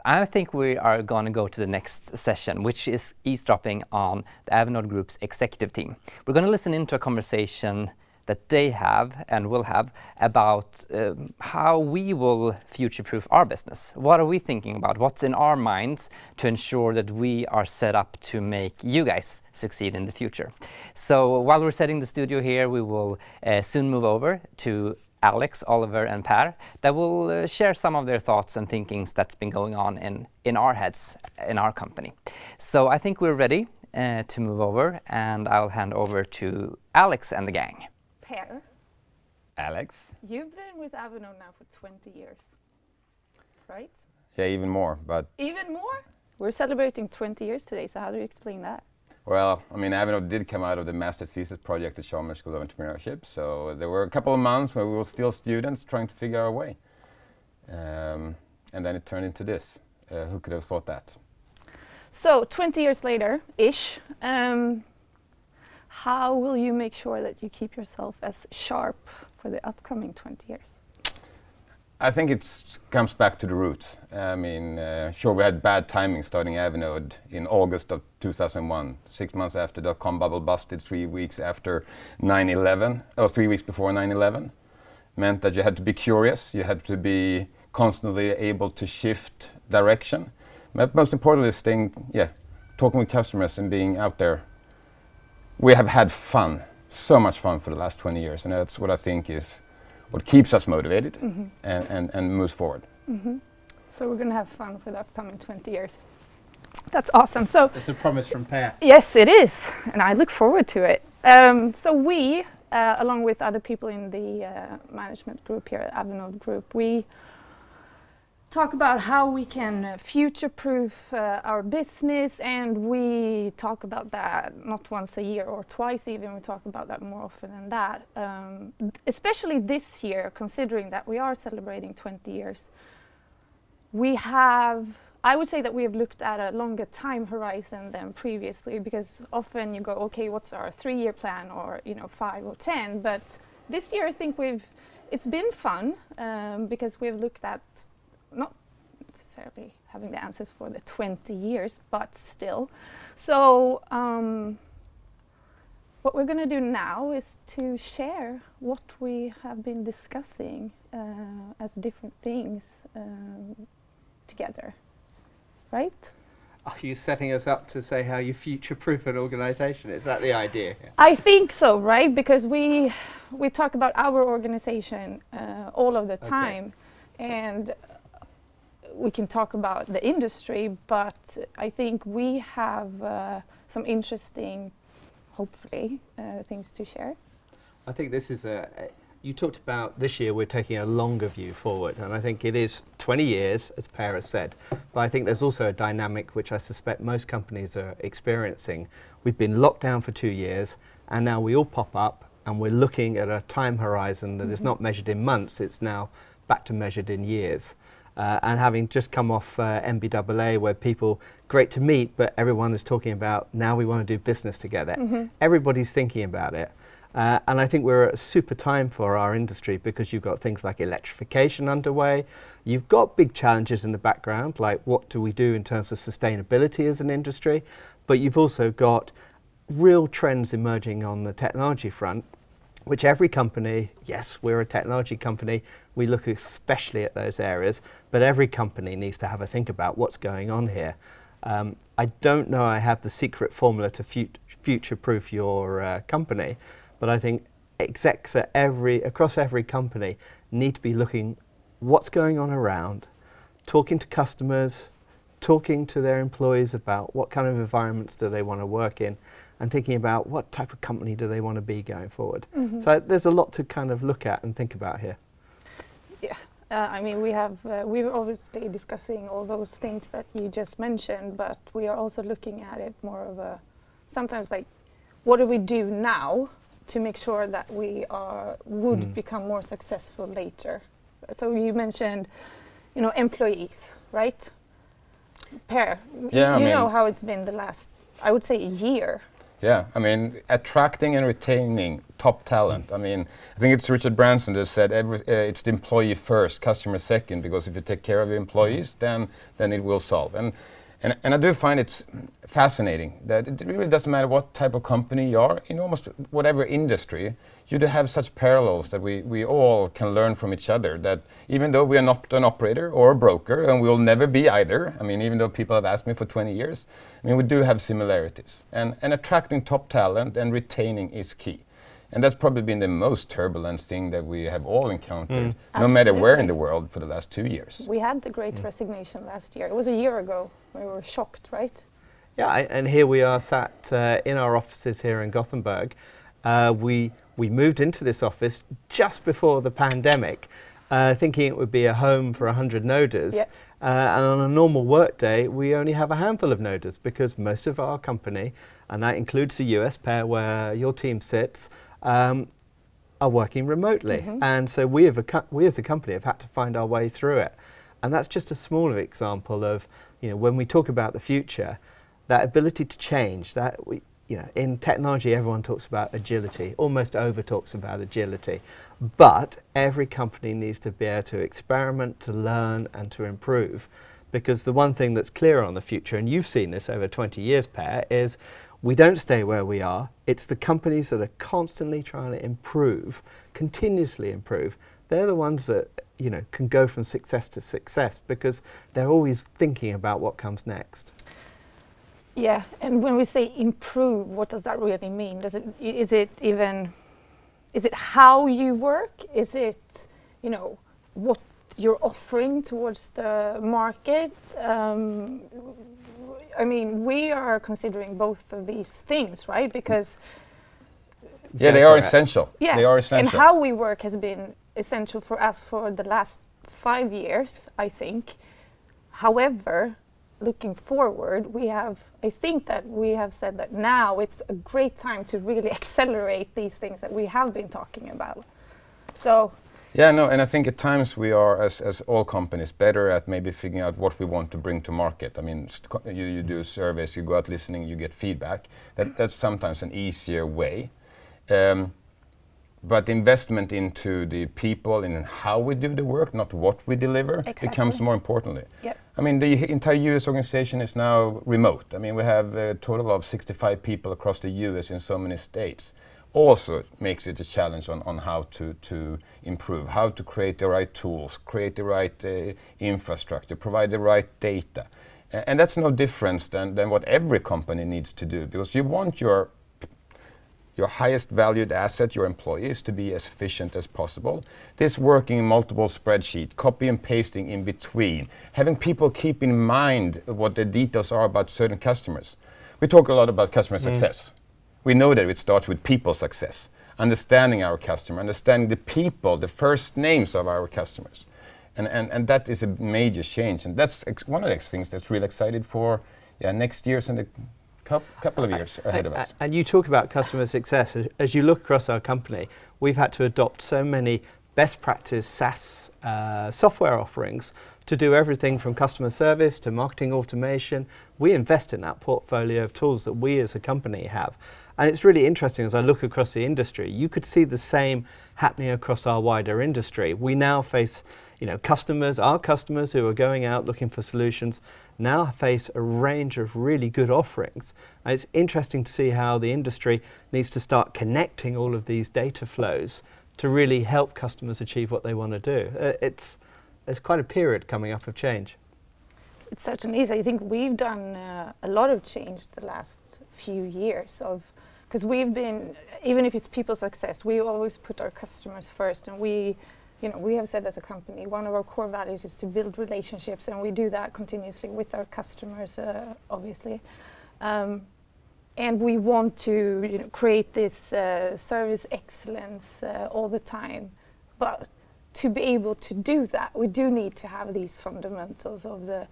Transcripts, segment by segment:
I think we are going to go to the next session, which is eavesdropping on the Avinode Group's executive team. We're going to listen into a conversation that they have and will have about how we will future-proof our business. What are we thinking about? What's in our minds to ensure that we are set up to make you guys succeed in the future? So while we're setting the studio here, we will soon move over to Alex, Oliver, and Per that will share some of their thoughts and thinkings that's been going on in our heads in our company. So I think we're ready to move over, and I'll hand over to Alex and the gang. Per, Alex? you've been with Avinode now for 20 years, right? Yeah, even more, but... Even more? We're celebrating 20 years today, so how do you explain that? Well, I mean, Avinode did come out of the Master Thesis project at Chalmers School of Entrepreneurship, so there were a couple of months where we were still students trying to figure our way. And then it turned into this. Who could have thought that? So, 20 years later-ish, how will you make sure that you keep yourself as sharp for the upcoming 20 years? I think it comes back to the roots. I mean, sure, we had bad timing starting Avinode in August of 2001, 6 months after the dot-com bubble busted, 3 weeks after 9/11, or 3 weeks before 9/11. Meant that you had to be curious, you had to be constantly able to shift direction. But most importantly, talking with customers and being out there. We have had fun, so much fun for the last 20 years, and that's what I think is what keeps us motivated and moves forward. So we're going to have fun for the upcoming 20 years. That's awesome. So it's a promise from Per. Yes, it is, and I look forward to it. So we, along with other people in the management group here at Avinode Group, we talk about how we can future-proof our business, and we talk about that not once a year or twice even. We talk about that more often than that. Especially this year, considering that we are celebrating 20 years, I would say that we have looked at a longer time horizon than previously, because often you go, okay, what's our 3-year plan, or 5 or 10? But this year I think it's been fun because we've looked at not necessarily having the answers for the 20 years, but still. So what we're going to do now is to share what we have been discussing as different things together, right? Are you setting us up to say how you future-proof an organization? Is that the idea here? I think so, right? Because we talk about our organization all of the time, and we can talk about the industry, but I think we have some interesting, hopefully, things to share. I think this is you talked about this year we're taking a longer view forward, and I think it is 20 years, as Per has said, but I think there's also a dynamic which I suspect most companies are experiencing. We've been locked down for 2 years, and now we all pop up, and we're looking at a time horizon that is not measured in months, it's now back to measured in years. And having just come off MBAA, where people, great to meet, but everyone is talking about now we want to do business together. Everybody's thinking about it. And I think we're at a super time for our industry, because you've got things like electrification underway. You've got big challenges in the background, like what do we do in terms of sustainability as an industry? But you've also got real trends emerging on the technology front, which every company, yes, we're a technology company, we look especially at those areas, but every company needs to have a think about what's going on here. I don't know I have the secret formula to future-proof your company, but I think execs at across every company need to be looking what's going on around, talking to customers, talking to their employees about what kind of environments do they want to work in, and thinking about what type of company do they want to be going forward. So there's a lot to kind of look at and think about here. Yeah, I mean, we're obviously discussing all those things that you just mentioned, but we are also looking at it more of a, sometimes like, what do we do now to make sure that we would become more successful later? So you mentioned, employees, right? Per, you know how it's been the last, I would say, a year. Yeah, I mean, attracting and retaining top talent. I mean, I think it's Richard Branson that said it's the employee first, customer second, because if you take care of your employees, then it will solve. And I do find it's fascinating that it really doesn't matter what type of company you are, in almost whatever industry, you do have such parallels that we all can learn from each other, that even though we are not an operator or a broker, and we will never be either, I mean, even though people have asked me for 20 years, I mean, we do have similarities. And attracting top talent and retaining is key. And that's probably been the most turbulent thing that we have all encountered, no matter where in the world, for the last 2 years. We had the Great Resignation last year. It was a year ago. We were shocked, right? Yeah, and here we are sat in our offices here in Gothenburg. We moved into this office just before the pandemic, thinking it would be a home for 100 noders. Yep. And on a normal work day, we only have a handful of noders because most of our company, and that includes the US pair where your team sits, are working remotely. And so we as a company have had to find our way through it. And that's just a smaller example of, you know, when we talk about the future, that ability to change, that we, you know, in technology everyone talks about agility, almost over talks about agility, but every company needs to be able to experiment, to learn and to improve, because the one thing that's clear on the future, and you've seen this over 20 years, Per, is we don't stay where we are. It's the companies that are constantly trying to improve, continuously improve. They're the ones that, you know, can go from success to success because they're always thinking about what comes next. Yeah, and when we say improve, what does that really mean? Is it how you work? Is it, you know, what you're offering towards the market? I mean, we are considering both of these things, right? Because they are essential. Yeah, they are essential. And how we work has been essential for us for the last 5 years, I think. However, looking forward, I think that we have said that now it's a great time to really accelerate these things that we have been talking about. So. Yeah, no, and I think at times we are, as all companies, better at maybe figuring out what we want to bring to market. I mean, you do surveys, you go out listening, you get feedback. That's sometimes an easier way. But investment into the people and how we do the work, not what we deliver, becomes more importantly. Yep. I mean, the entire US organization is now remote. I mean, we have a total of 65 people across the US in so many states. Also makes it a challenge on how to improve, how to create the right tools, create the right infrastructure, provide the right data. And that's no difference than what every company needs to do, because you want your highest valued asset, your employees, to be as efficient as possible. This working in multiple spreadsheets, copy and pasting in between, having people keep in mind what the details are about certain customers. We talk a lot about customer success. We know that it starts with people success, understanding our customer, understanding the people, the first names of our customers. And that is a major change. And that's one of the things that's really excited for next year's and the couple of years ahead of us. And you talk about customer success. As you look across our company, we've had to adopt so many best practice SaaS software offerings to do everything from customer service to marketing automation. We invest in that portfolio of tools that we as a company have. And it's really interesting as I look across the industry, you could see the same happening across our wider industry. We now face, you know, our customers who are going out looking for solutions now face a range of really good offerings. And it's interesting to see how the industry needs to start connecting all of these data flows to really help customers achieve what they want to do. There's quite a period coming up of change. It certainly is. I think we've done a lot of change the last few years because we've been, even if it's people success, we always put our customers first, and we have said as a company, one of our core values is to build relationships, and we do that continuously with our customers, obviously. And we want to create this service excellence all the time. But to be able to do that, we do need to have these fundamentals of the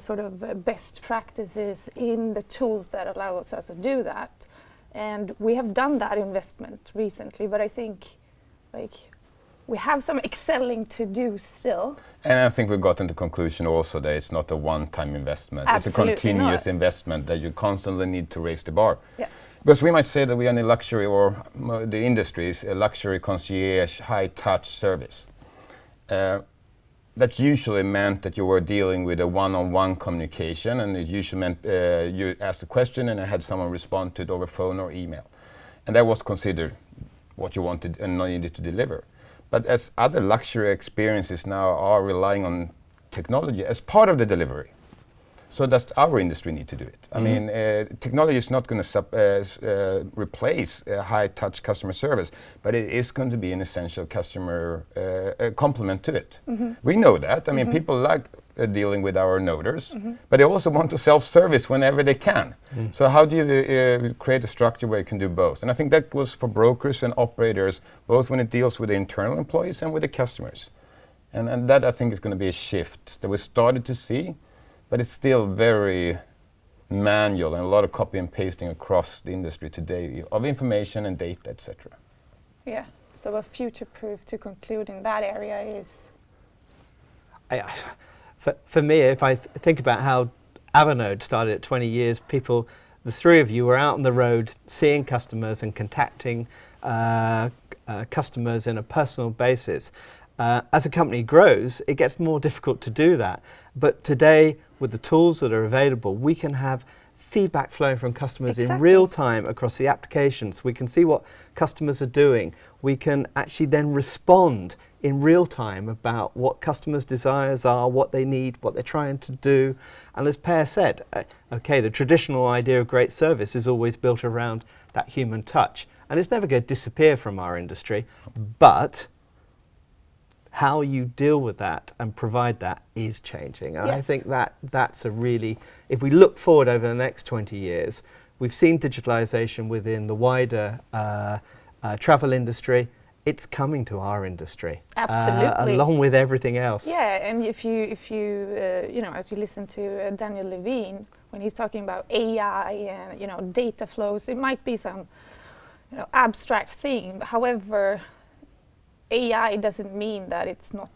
sort of best practices in the tools that allow us to do that. And we have done that investment recently, but I think we have some excelling to do still. And I think we've gotten to the conclusion also that it's not a one-time investment. Absolutely it's a continuous not. investment that you constantly need to raise the bar. Yeah. Because we might say that we are in a luxury, or the industry is a luxury concierge, high-touch service. That usually meant that you were dealing with a one-on-one communication, and it usually meant you asked a question and I had someone respond to it over phone or email. And that was considered what you wanted and needed to deliver. But as other luxury experiences now are relying on technology as part of the delivery, so does our industry need to do it. I mean, technology is not going to replace high-touch customer service, but it is going to be an essential customer complement to it. We know that. I mean, people like dealing with our noders, but they also want to self-service whenever they can. So how do you create a structure where you can do both? And I think that goes for brokers and operators, both when it deals with the internal employees and with the customers. And that, I think, is going to be a shift that we started to see. But it's still very manual and a lot of copy and pasting across the industry today of information and data, etc. Yeah, so a future-proof to conclude in that area is? For me, if I think about how Avinode started at 20 years, people, the three of you were out on the road seeing customers and contacting customers in a personal basis. As a company grows, it gets more difficult to do that. But today, with the tools that are available, we can have feedback flowing from customers in real time across the applications. We can see what customers are doing. We can actually then respond in real time about what customers' desires are, what they need, what they're trying to do. And as Per said, okay, the traditional idea of great service is always built around that human touch. And it's never going to disappear from our industry, but how you deal with that and provide that is changing. And I think that that's a really, if we look forward over the next 20 years, we've seen digitalization within the wider travel industry. It's coming to our industry. Absolutely. Along with everything else. Yeah, and if you you know, as you listen to Daniel Levine, when he's talking about AI and, you know, data flows, it might be some, you know, abstract thing. However, AI doesn't mean that it's not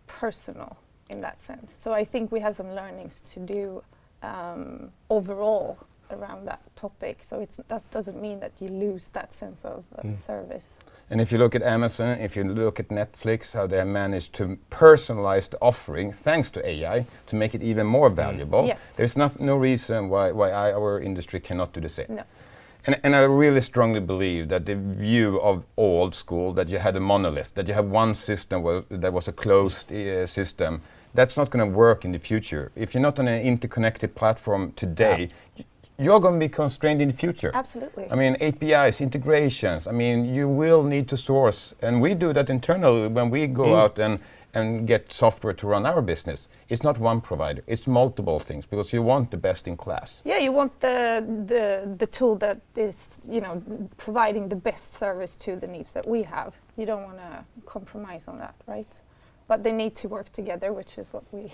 personal in that sense. So I think we have some learnings to do overall around that topic. So that doesn't mean that you lose that sense of service. And if you look at Amazon, if you look at Netflix, how they have managed to personalize the offering thanks to AI to make it even more valuable, there's no reason why our industry cannot do the same. No. And I really strongly believe that the view of old school, that you had a monolith, that you have one system that was a closed system, that's not going to work in the future. If you're not on an interconnected platform today, you're going to be constrained in the future. Absolutely. I mean, APIs, integrations, I mean, you will need to source. And we do that internally when we go out and get software to run our business. It's not one provider, it's multiple things, because you want the best in class. Yeah, you want the tool that is, you know, providing the best service to the needs that we have. You don't want to compromise on that, right? But they need to work together, which is what we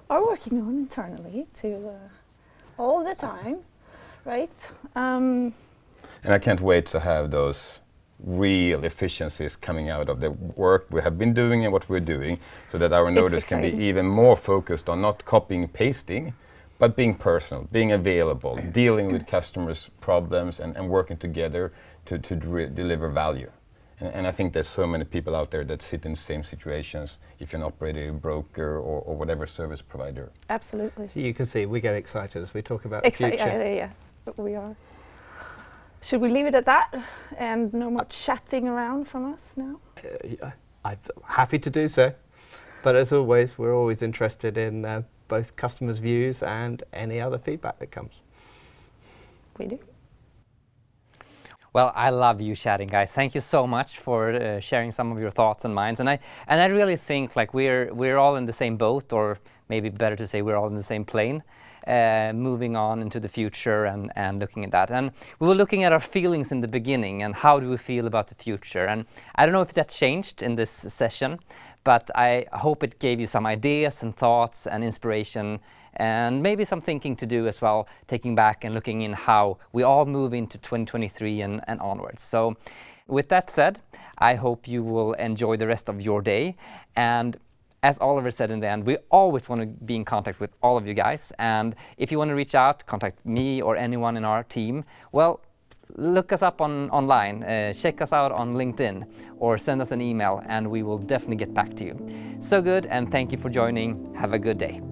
are working on internally to all the time, right? And I can't wait to have those real efficiencies coming out of the work we have been doing and what we're doing, so that our noders can be even more focused on not copying and pasting, but being personal, being available, dealing with customers' problems and working together to deliver value. And I think there's so many people out there that sit in the same situations if you're an operator, a broker, or whatever service provider. Absolutely. So you can see we get excited as we talk about the future. Yeah, but we are. Should we leave it at that and no more chatting around from us now? I'm happy to do so. But as always, we're always interested in both customers' views and any other feedback that comes. We do. Well, I love you chatting, guys. Thank you so much for sharing some of your thoughts and minds. And I really think like we're all in the same boat, or maybe better to say we're all in the same plane, moving on into the future and looking at that. And we were looking at our feelings in the beginning and how do we feel about the future. And I don't know if that changed in this session, but I hope it gave you some ideas and thoughts and inspiration, and maybe some thinking to do as well, taking back and looking in how we all move into 2023 and onwards. So with that said, I hope you will enjoy the rest of your day. And as Oliver said in the end, we always want to be in contact with all of you guys. And if you want to reach out, contact me or anyone in our team, well, look us up online, check us out on LinkedIn, or send us an email, and we will definitely get back to you. So good, and thank you for joining. Have a good day.